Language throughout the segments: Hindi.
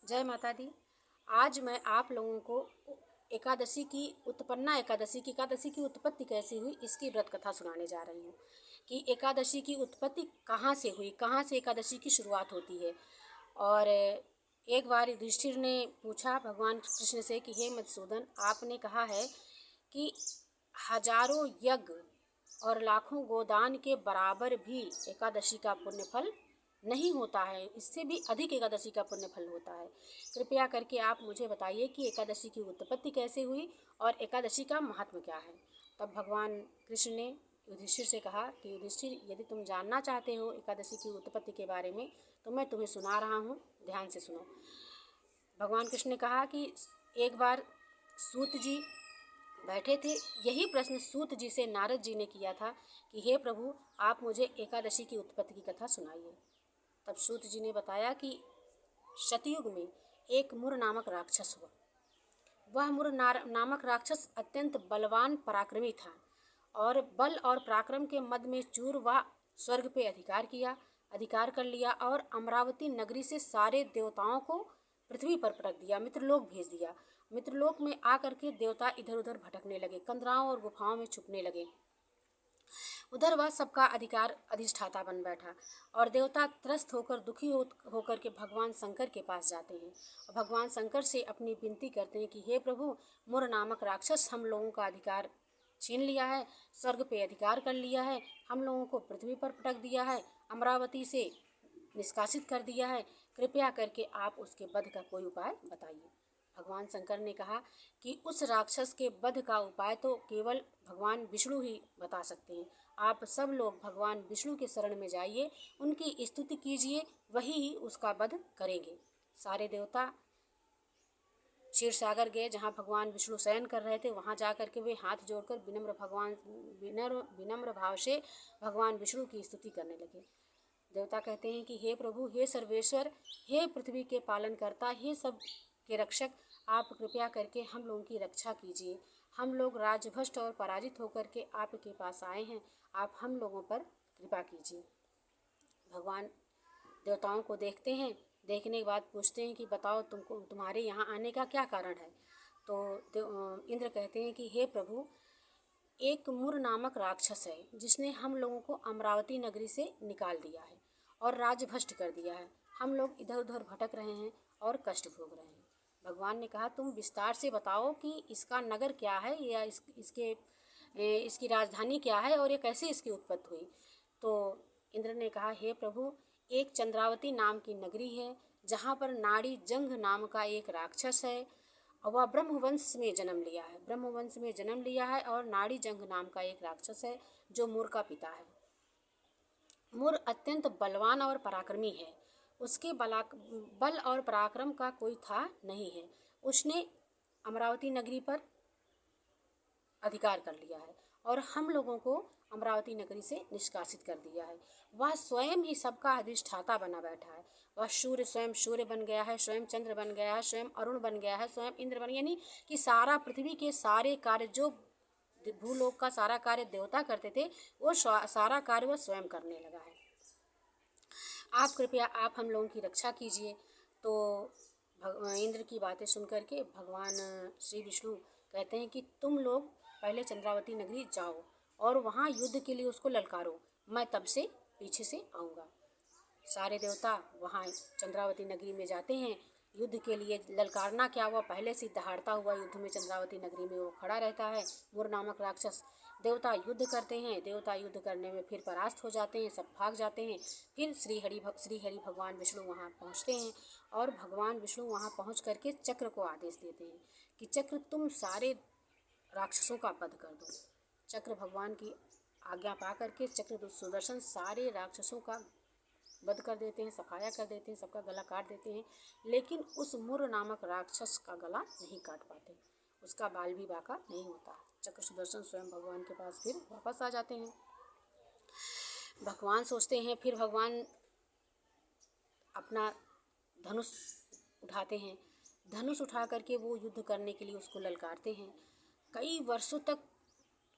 जय माता दी। आज मैं आप लोगों को एकादशी की उत्पन्ना एकादशी की उत्पत्ति कैसे हुई इसकी व्रत कथा सुनाने जा रही हूँ कि एकादशी की उत्पत्ति कहाँ से हुई, कहाँ से एकादशी की शुरुआत होती है। और एक बार युधिष्ठिर ने पूछा भगवान कृष्ण से कि हे मधुसूदन, आपने कहा है कि हजारों यज्ञ और लाखों गोदान के बराबर भी एकादशी का पुण्य फल नहीं होता है, इससे भी अधिक एकादशी का पुण्य फल होता है। कृपया करके आप मुझे बताइए कि एकादशी की उत्पत्ति कैसे हुई और एकादशी का महात्म्य क्या है। तब भगवान कृष्ण ने युधिष्ठिर से कहा कि युधिष्ठिर, यदि तुम जानना चाहते हो एकादशी की उत्पत्ति के बारे में तो मैं तुम्हें सुना रहा हूँ, ध्यान से सुनो। भगवान कृष्ण ने कहा कि एक बार सूत जी बैठे थे। यही प्रश्न सूत जी से नारद जी ने किया था कि हे प्रभु, आप मुझे एकादशी की उत्पत्ति की कथा सुनाइए। तब सूत जी ने बताया कि सतयुग में एक मुर नामक राक्षस हुआ। वह मुर नामक राक्षस अत्यंत बलवान पराक्रमी था और बल और पराक्रम के मद में चूर वह स्वर्ग पे अधिकार कर लिया और अमरावती नगरी से सारे देवताओं को पृथ्वी पर पटक दिया, मित्रलोक भेज दिया। मित्रलोक में आकर के देवता इधर उधर भटकने लगे, कंदराओं और गुफाओं में छुपने लगे। उधर वह सबका अधिष्ठाता बन बैठा और देवता त्रस्त होकर दुखी होकर के भगवान शंकर के पास जाते हैं और भगवान शंकर से अपनी विनती करते हैं कि हे प्रभु, मुर नामक राक्षस हम लोगों का अधिकार छीन लिया है, स्वर्ग पे अधिकार कर लिया है, हम लोगों को पृथ्वी पर पटक दिया है, अमरावती से निष्कासित कर दिया है। कृपया करके आप उसके वध का कोई उपाय बताइए। भगवान शंकर ने कहा कि उस राक्षस के वध का उपाय तो केवल भगवान विष्णु ही बता सकते हैं। आप सब लोग भगवान विष्णु के शरण में जाइए, उनकी स्तुति कीजिए, वही ही उसका वध करेंगे। सारे देवता क्षीर सागर गए, जहाँ भगवान विष्णु शयन कर रहे थे। वहाँ जा कर के वे हाथ जोड़कर विनम्र भाव से भगवान विष्णु की स्तुति करने लगे। देवता कहते हैं कि हे प्रभु, हे सर्वेश्वर, हे पृथ्वी के पालन करता, हे सब के रक्षक, आप कृपया करके हम लोगों की रक्षा कीजिए। हम लोग राजभ्रष्ट और पराजित होकर के आपके पास आए हैं, आप हम लोगों पर कृपा कीजिए। भगवान देवताओं को देखते हैं, देखने के बाद पूछते हैं कि बताओ तुम्हारे यहाँ आने का क्या कारण है। तो इंद्र कहते हैं कि हे प्रभु, एक मुर नामक राक्षस है जिसने हम लोगों को अमरावती नगरी से निकाल दिया है और राजभ्रष्ट कर दिया है। हम लोग इधर उधर भटक रहे हैं और कष्ट भोग रहे हैं। भगवान ने कहा तुम विस्तार से बताओ कि इसका नगर क्या है या इसकी राजधानी क्या है और ये कैसे इसकी उत्पत्ति हुई। तो इंद्र ने कहा हे प्रभु, एक चंद्रावती नाम की नगरी है जहाँ पर नाड़ी जंग नाम का एक राक्षस है और वह ब्रह्मवंश में जन्म लिया है और नाड़ी जंग नाम का एक राक्षस है जो मुर का पिता है। मुर अत्यंत बलवान और पराक्रमी है, उसके बल और पराक्रम का कोई था नहीं है। उसने अमरावती नगरी पर अधिकार कर लिया है और हम लोगों को अमरावती नगरी से निष्कासित कर दिया है। वह स्वयं ही सबका अधिष्ठाता बना बैठा है। वह स्वयं सूर्य बन गया है, स्वयं चंद्र बन गया है, स्वयं अरुण बन गया है, स्वयं इंद्र बन, यानी कि सारा पृथ्वी के सारे कार्य, जो भूलोक का सारा कार्य देवता करते थे, वो सारा कार्य वह स्वयं करने लगा है। आप कृपया आप हम लोगों की रक्षा कीजिए। तो इंद्र की बातें सुन करके भगवान श्री विष्णु कहते हैं कि तुम लोग पहले चंद्रावती नगरी जाओ और वहाँ युद्ध के लिए उसको ललकारो, मैं तब से पीछे से आऊँगा। सारे देवता वहाँ चंद्रावती नगरी में जाते हैं युद्ध के लिए। ललकारना क्या, हुआ पहले से दहाड़ता हुआ युद्ध में चंद्रावती नगरी में वो खड़ा रहता है, मुर नामक राक्षस। देवता युद्ध करते हैं, देवता युद्ध करने में फिर परास्त हो जाते हैं, सब भाग जाते हैं। फिर श्री हरि भगवान विष्णु वहाँ पहुँचते हैं और भगवान विष्णु वहाँ पहुँच करके चक्र को आदेश देते हैं कि चक्र तुम सारे राक्षसों का वध कर दो। चक्र भगवान की आज्ञा पा करके चक्र सुदर्शन सारे राक्षसों का वध कर देते हैं, सफाया कर देते हैं, सबका गला काट देते हैं। लेकिन उस मुर नामक राक्षस का गला नहीं काट पाते, उसका बाल भी बाका नहीं होता। चक्र सुदर्शन स्वयं भगवान के पास फिर वापस आ जाते हैं। भगवान सोचते हैं, फिर भगवान अपना धनुष उठाते हैं। धनुष उठा करके वो युद्ध करने के लिए उसको ललकारते हैं। कई वर्षों तक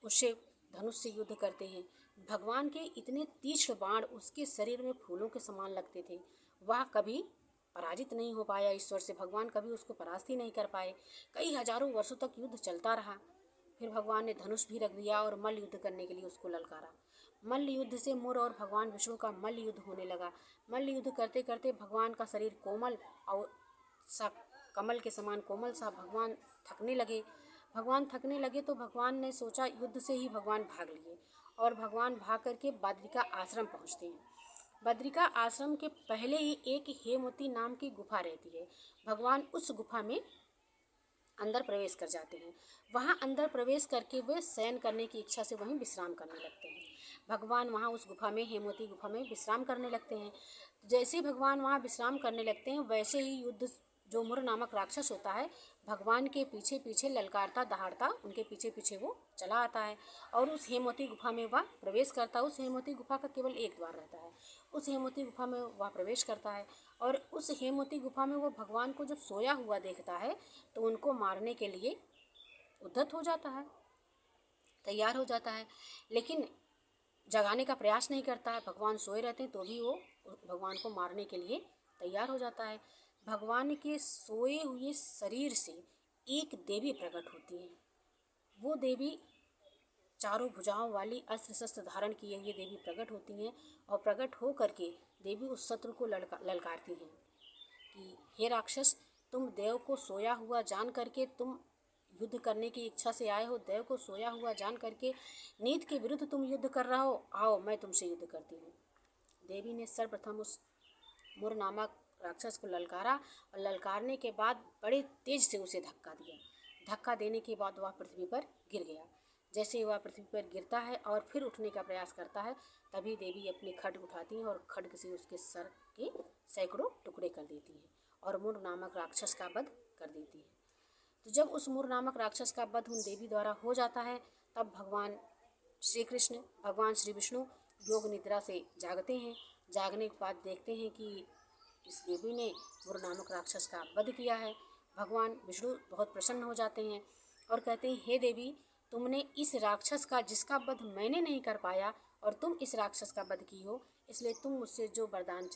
उससे धनुष से युद्ध करते हैं। भगवान के इतने तीक्ष्ण बाण उसके शरीर में फूलों के समान लगते थे। वह कभी पराजित नहीं हो पाया ईश्वर से, भगवान कभी उसको परास्त ही नहीं कर पाए। कई हजारों वर्षों तक युद्ध चलता रहा। फिर भगवान ने धनुष भी रख दिया और मल्ल युद्ध करने के लिए उसको ललकारा। मल्ल युद्ध से मुर और भगवान विष्णु का मल्ल युद्ध होने लगा। मल्ल युद्ध करते करते भगवान का शरीर कोमल और सा कमल के समान कोमल सा, भगवान थकने लगे तो भगवान ने सोचा युद्ध से ही भगवान भाग लिए, और भगवान भाग करके बद्रिका आश्रम पहुँचते हैं। बद्रिका आश्रम के पहले ही एक हेमवती नाम की गुफा रहती है। भगवान उस गुफा में अंदर प्रवेश कर जाते हैं। वहाँ अंदर प्रवेश करके वे शयन करने की इच्छा से वहीं विश्राम करने लगते हैं। भगवान वहाँ उस गुफा में, हेमवती गुफा में विश्राम करने लगते हैं। जैसे भगवान वहाँ विश्राम करने लगते हैं, वैसे ही युद्ध जो मुर नामक राक्षस होता है, भगवान के पीछे पीछे ललकारता दहाड़ता उनके पीछे पीछे वो चला आता है और उस हेमवती गुफा में वह प्रवेश करता है। उस हेमवती गुफा का केवल एक द्वार रहता है। उस हेमवती गुफा में वह प्रवेश करता है और उस हेमवती गुफा में वो भगवान को जब सोया हुआ देखता है तो उनको मारने के लिए उद्यत हो जाता है, तैयार हो जाता है, लेकिन जगाने का प्रयास नहीं करता है। भगवान सोए रहते हैं तो भी वो भगवान को मारने के लिए तैयार हो जाता है। भगवान के सोए हुए शरीर से एक देवी प्रकट होती है। वो देवी चारों भुजाओं वाली अस्त्र शस्त्र धारण किए हुए देवी प्रकट होती हैं और प्रकट हो करके देवी उस शत्रु को ललकारती हैं कि हे राक्षस, तुम देव को सोया हुआ जान करके तुम युद्ध करने की इच्छा से आए हो। देव को सोया हुआ जान करके नीति के विरुद्ध तुम युद्ध कर रहे हो। आओ, मैं तुमसे युद्ध करती हूँ। देवी ने सर्वप्रथम उस मुर नामक राक्षस को ललकारा और ललकारने के बाद बड़े तेज से उसे धक्का दिया। धक्का देने के बाद वह पृथ्वी पर गिर गया। जैसे ही वह पृथ्वी पर गिरता है और फिर उठने का प्रयास करता है, तभी देवी अपनी खड्ग उठाती हैं और खड्ग से उसके सर के सैकड़ों टुकड़े कर देती है और मुर नामक राक्षस का वध कर देती है। तो जब उस मुर नामक राक्षस का वध उन देवी द्वारा हो जाता है, तब भगवान श्री कृष्ण, भगवान श्री विष्णु योग निद्रा से जागते हैं। जागने के बाद देखते हैं कि इस देवी ने मुर नामक राक्षस का वध किया है। भगवान विष्णु बहुत प्रसन्न हो जाते हैं और कहते हैं, हे देवी, तुमने इस राक्षस का, जिसका वध मैंने नहीं कर पाया और तुम इस राक्षस का वध की हो, इसलिए तुम मुझसे जो वरदान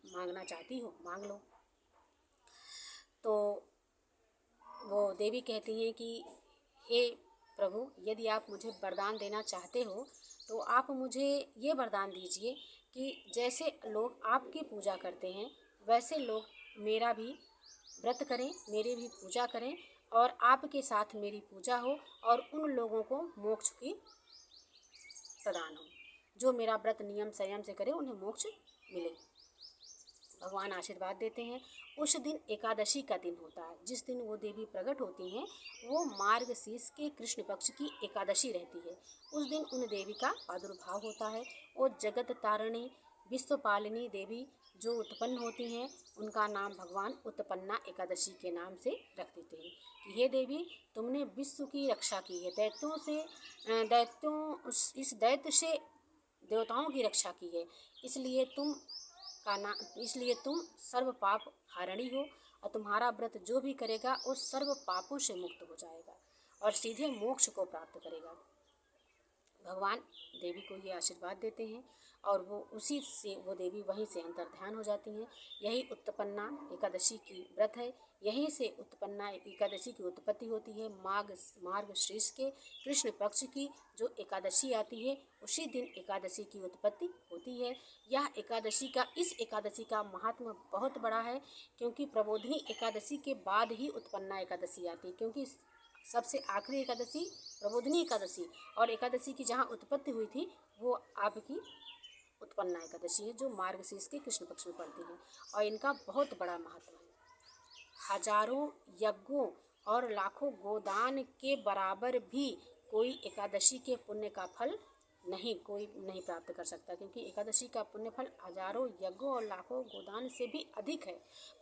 मांगना चाहती हो मांग लो। तो वो देवी कहती हैं कि हे प्रभु, यदि आप मुझे वरदान देना चाहते हो तो आप मुझे ये वरदान दीजिए कि जैसे लोग आपकी पूजा करते हैं वैसे लोग मेरा भी व्रत करें, मेरी भी पूजा करें और आपके साथ मेरी पूजा हो और उन लोगों को मोक्ष की प्रदान हो। जो मेरा व्रत नियम संयम से करे उन्हें मोक्ष मिले। भगवान आशीर्वाद देते हैं। उस दिन एकादशी का दिन होता है। जिस दिन वो देवी प्रकट होती हैं वो मार्गशीर्ष के कृष्ण पक्ष की एकादशी रहती है। उस दिन उन देवी का प्रादुर्भाव होता है। वो जगत तारिणी विश्वपालिनी देवी जो उत्पन्न होती हैं, उनका नाम भगवान उत्पन्ना एकादशी के नाम से रख देते हैं कि हे देवी, तुमने विश्व की रक्षा की है, इस दैत्य से देवताओं की रक्षा की है, इसलिए तुम सर्व पाप हारणी हो और तुम्हारा व्रत जो भी करेगा वो सर्व पापों से मुक्त हो जाएगा और सीधे मोक्ष को प्राप्त करेगा। भगवान देवी को ये आशीर्वाद देते हैं और वो उसी से वो देवी वहीं से अंतर्ध्यान हो जाती हैं। यही उत्पन्ना एकादशी की व्रत है। यहीं से उत्पन्ना एकादशी की उत्पत्ति होती है। मार्गशीर्ष के कृष्ण पक्ष की जो एकादशी आती है उसी दिन एकादशी की उत्पत्ति होती है। यह इस एकादशी का महात्मा बहुत बड़ा है, क्योंकि प्रबोधिनी एकादशी के बाद ही उत्पन्ना एकादशी आती है, क्योंकि सबसे आखिरी एकादशी प्रबोधिनी एकादशी और एकादशी की जहाँ उत्पत्ति हुई थी वो आपकी उत्पन्ना एकादशी है, जो मार्गशीर्ष के कृष्ण पक्ष में पड़ती है और इनका बहुत बड़ा महत्व है। हजारों यज्ञों और लाखों गोदान के बराबर भी कोई एकादशी के पुण्य का फल कोई नहीं प्राप्त कर सकता, क्योंकि एकादशी का पुण्य फल हजारों यज्ञों और लाखों गोदान से भी अधिक है।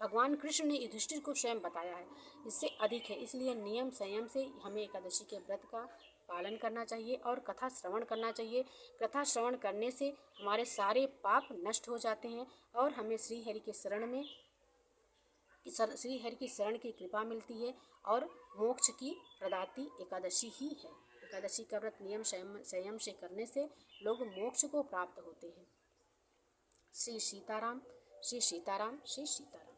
भगवान कृष्ण ने युधिष्ठिर को स्वयं बताया है, इससे अधिक है। इसलिए नियम संयम से हमें एकादशी के व्रत का पालन करना चाहिए और कथा श्रवण करना चाहिए। कथा श्रवण करने से हमारे सारे पाप नष्ट हो जाते हैं और हमें श्री हरि की शरण की कृपा मिलती है और मोक्ष की प्रदाती एकादशी ही है। एकादशी का व्रत नियम संयम से करने से लोग मोक्ष को प्राप्त होते हैं। श्री सीताराम, श्री सीताराम, श्री सीताराम।